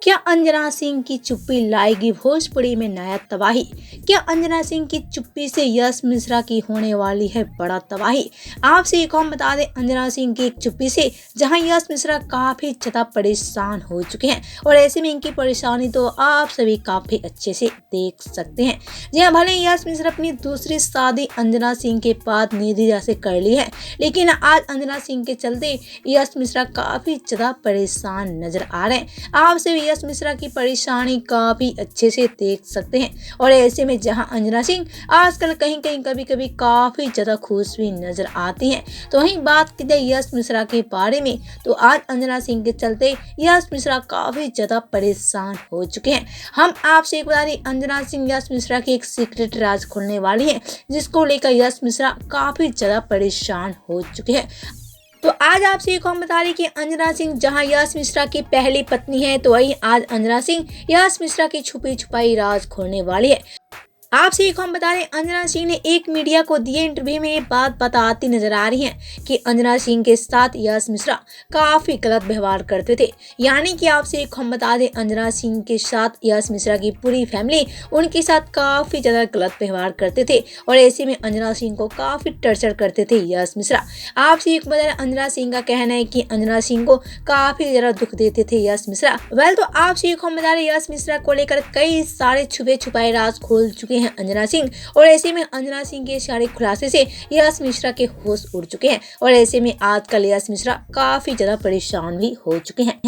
क्या अंजना सिंह की चुप्पी लाएगी भोजपुरी में नया तबाही? क्या अंजना सिंह की चुप्पी से यश मिश्रा की होने वाली है बड़ा तबाही? आपसे एक और बता दें, अंजना सिंह की एक चुप्पी से जहां यश मिश्रा काफी ज्यादा परेशान हो चुके हैं और ऐसे में इनकी परेशानी तो आप सभी काफी अच्छे से देख सकते हैं। जी हाँ, भले यश मिश्रा अपनी दूसरी शादी अंजना सिंह के बाद निधि से कर ली है, लेकिन आज अंजना सिंह के चलते यश मिश्रा काफी ज्यादा परेशान नजर आ रहे हैं। आपसे यश मिश्रा की परेशानी काफी अच्छे से देख सकते हैं और ऐसे में जहां अंजना सिंह आजकल कहीं कहीं कभी कभी काफी ज्यादा खुश भी नजर आती हैं, तो वहीं बात की जाए यश मिश्रा के बारे में, तो आज अंजना सिंह के चलते यश मिश्रा काफी ज्यादा परेशान हो चुके हैं। हम आपसे एक बता दें, अंजना सिंह यश मिश्रा की एक सीक्रेट राज खोलने वाली है, जिसको लेकर यश मिश्रा काफी ज्यादा परेशान हो चुके हैं। तो आज आपसे एक हम बता रही कि अंजना सिंह जहां यश मिश्रा की पहली पत्नी है, तो वहीं आज अंजना सिंह यश मिश्रा की छुपी छुपाई राज खोलने वाली है। आपसे एक हम बता दें, अंजना सिंह ने एक मीडिया को दिए इंटरव्यू में ये बात बताती नजर आ रही हैं कि अंजना सिंह के साथ यश मिश्रा काफी गलत व्यवहार करते थे। यानी कि आपसे एक हम बता दें, अंजना सिंह के साथ यश मिश्रा की पूरी फैमिली उनके साथ काफी ज्यादा गलत व्यवहार करते थे और ऐसे में अंजना सिंह को काफी टर्चर करते थे यश मिश्रा। आपसे एक बता दें, अंजना सिंह का कहना है कि अंजना सिंह को काफी ज्यादा दुख देते थे यश मिश्रा। तो आपसे एक हम बता दें, यश मिश्रा को लेकर कई सारे छुपे छुपाए राज खोल चुके हैं अंजना सिंह और ऐसे में अंजना सिंह के सारे खुलासे से यश मिश्रा के होश उड़ चुके हैं और ऐसे में आजकल यश मिश्रा काफी ज्यादा परेशान भी हो चुके हैं।